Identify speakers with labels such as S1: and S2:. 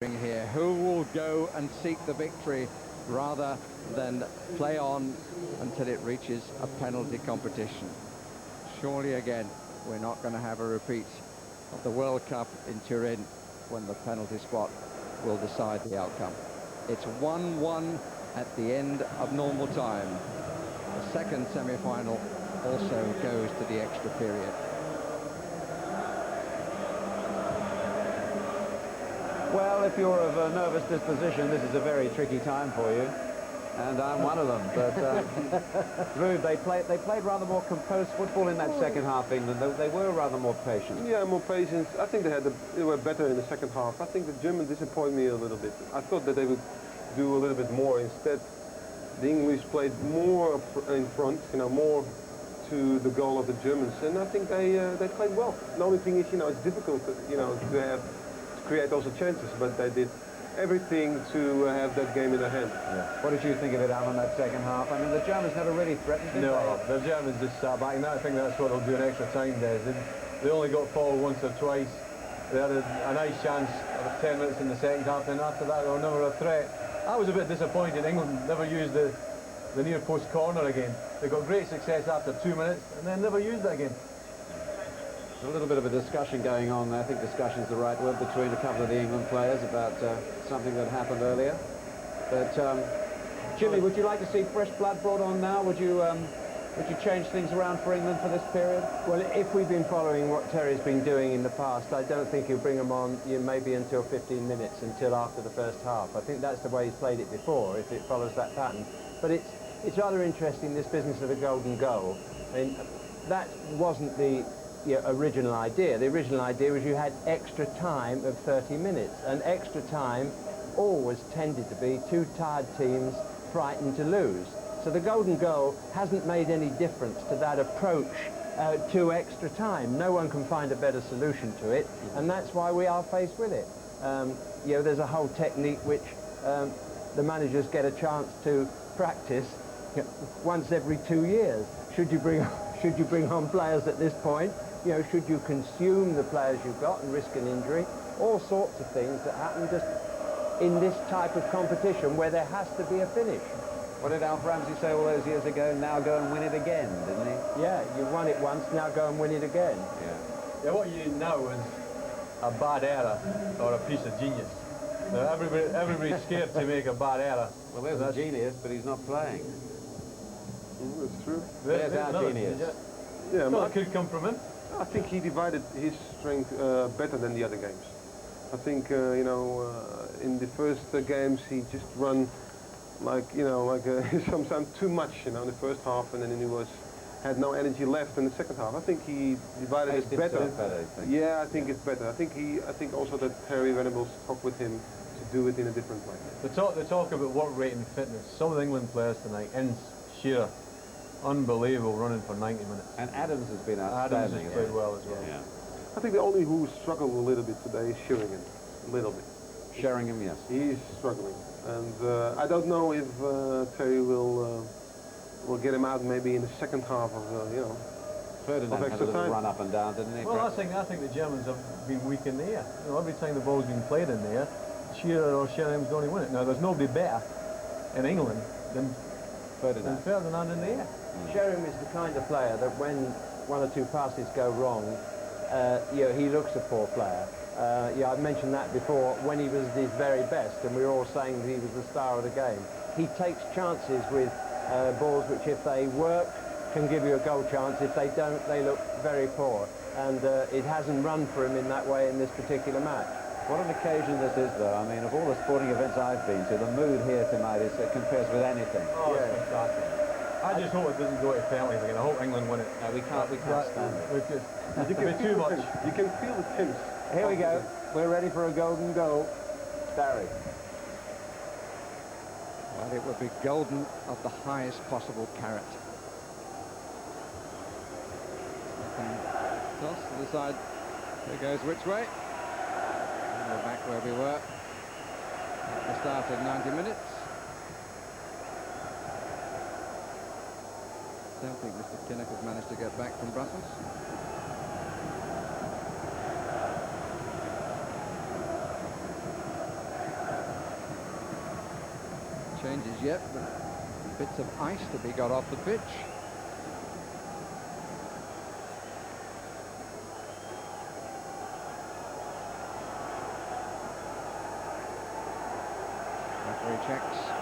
S1: Here, who will go and seek the victory rather than play on until it reaches a penalty competition? Surely again, we're not going to have a repeat of the World Cup in Turin when the penalty spot will decide the outcome. It's 1-1 at the end of normal time. The second semi-final also goes to the extra period.
S2: Well, if you're of a nervous disposition, this is a very tricky time for you, and I'm one of them. But Rude, they played rather more composed football in that second half. England, they were rather more patient.
S3: Yeah, more patient. I think they were better in the second half. I think the Germans disappointed me a little bit. I thought that they would do a little bit more. Instead, the English played more in front, more to the goal of the Germans, and I think they played well. The only thing is, it's difficult, to create also chances, but they did everything to have that game in their hand.
S2: Yeah. What did you think of it, Alan, that second half? I mean, the Germans never really threatened, did they?
S4: The Germans just sat back, and I think that's what they'll do in extra time days. They only got forward once or twice. They had a nice chance about 10 minutes in the second half, and after that they were never a threat. I was a bit disappointed England never used the near post corner again. They got great success after 2 minutes, and then never used it again.
S2: A little bit of a discussion going on. I think discussion is the right word between a couple of the England players about something that happened earlier. But Jimmy, would you like to see fresh blood brought on now? Would you change things around for England for this period?
S5: Well, if we've been following what Terry's been doing in the past, I don't think he'll bring them on maybe until 15 minutes, until after the first half. I think that's the way he's played it before, if it follows that pattern. But it's rather interesting, this business of the golden goal. I mean, that wasn't the original idea. The original idea was you had extra time of 30 minutes, and extra time always tended to be two tired teams frightened to lose. So the golden goal hasn't made any difference to that approach to extra time. No one can find a better solution to it, and that's why we are faced with it. There's a whole technique which the managers get a chance to practice once every 2 years. Should you bring on players at this point? Should you consume the players you've got and risk an injury? All sorts of things that happen just in this type of competition where there has to be a finish.
S2: What did Alf Ramsey say all those years ago? Now go and win it again, didn't he?
S5: Yeah, you won it once, now go and win it again.
S4: Yeah, what you know is a bad error or a piece of genius. Now, everybody's scared to make a bad error.
S2: Well, there's a genius, but he's not playing.
S3: That's true.
S2: There's our genius.
S3: Yeah,
S4: well, it could come from him.
S3: I think he divided his strength better than the other games. I think, in the first games he just run sometimes too much, in the first half, and then he had no energy left in the second half. I think he divided it better. Yeah, I think it's better. I think also that Harry Venables talked with him to do it in a different way.
S4: They talk about work rate and fitness. Some of the England players tonight, Ince, Shearer, unbelievable running for 90 minutes.
S2: And Adams has been outstanding.
S4: Adams has played well as well.
S2: Yeah.
S3: I think the only who struggled a little bit today is Sheringham. A little bit.
S2: Sheringham, yes.
S3: He's struggling. And I don't know if Terry will get him out maybe in the second half of
S2: Ferdinand had a little run up and down, didn't he?
S4: Well, I think the Germans have been weak in the air. Every time the ball's been played in the air, Shearer or Sheringham's going to win it. Now, there's nobody better in England than Ferdinand in the air.
S5: Sheringham is the kind of player that when one or two passes go wrong, he looks a poor player. I've mentioned that before, when he was at his very best, and we were all saying that he was the star of the game. He takes chances with balls which, if they work, can give you a goal chance. If they don't, they look very poor. And it hasn't run for him in that way in this particular match.
S2: What an occasion this is, though. I mean, of all the sporting events I've been to, the mood here tonight compares with anything.
S4: Oh, yeah. It's fantastic. I just hope it doesn't go to penalties again. I hope England win it.
S2: No, we can't stand it.
S3: You can feel too much. You can feel the tense.
S5: Here we go. We're ready for a golden goal. Barry.
S1: Well, it would be golden of the highest possible carat. Toss to the side. Here goes which way? And we're back where we were at the start of 90 minutes. Don't think Mr. Kinnock has managed to get back from Brussels. challenges yet, but bits of ice to be got off the pitch. Referee checks.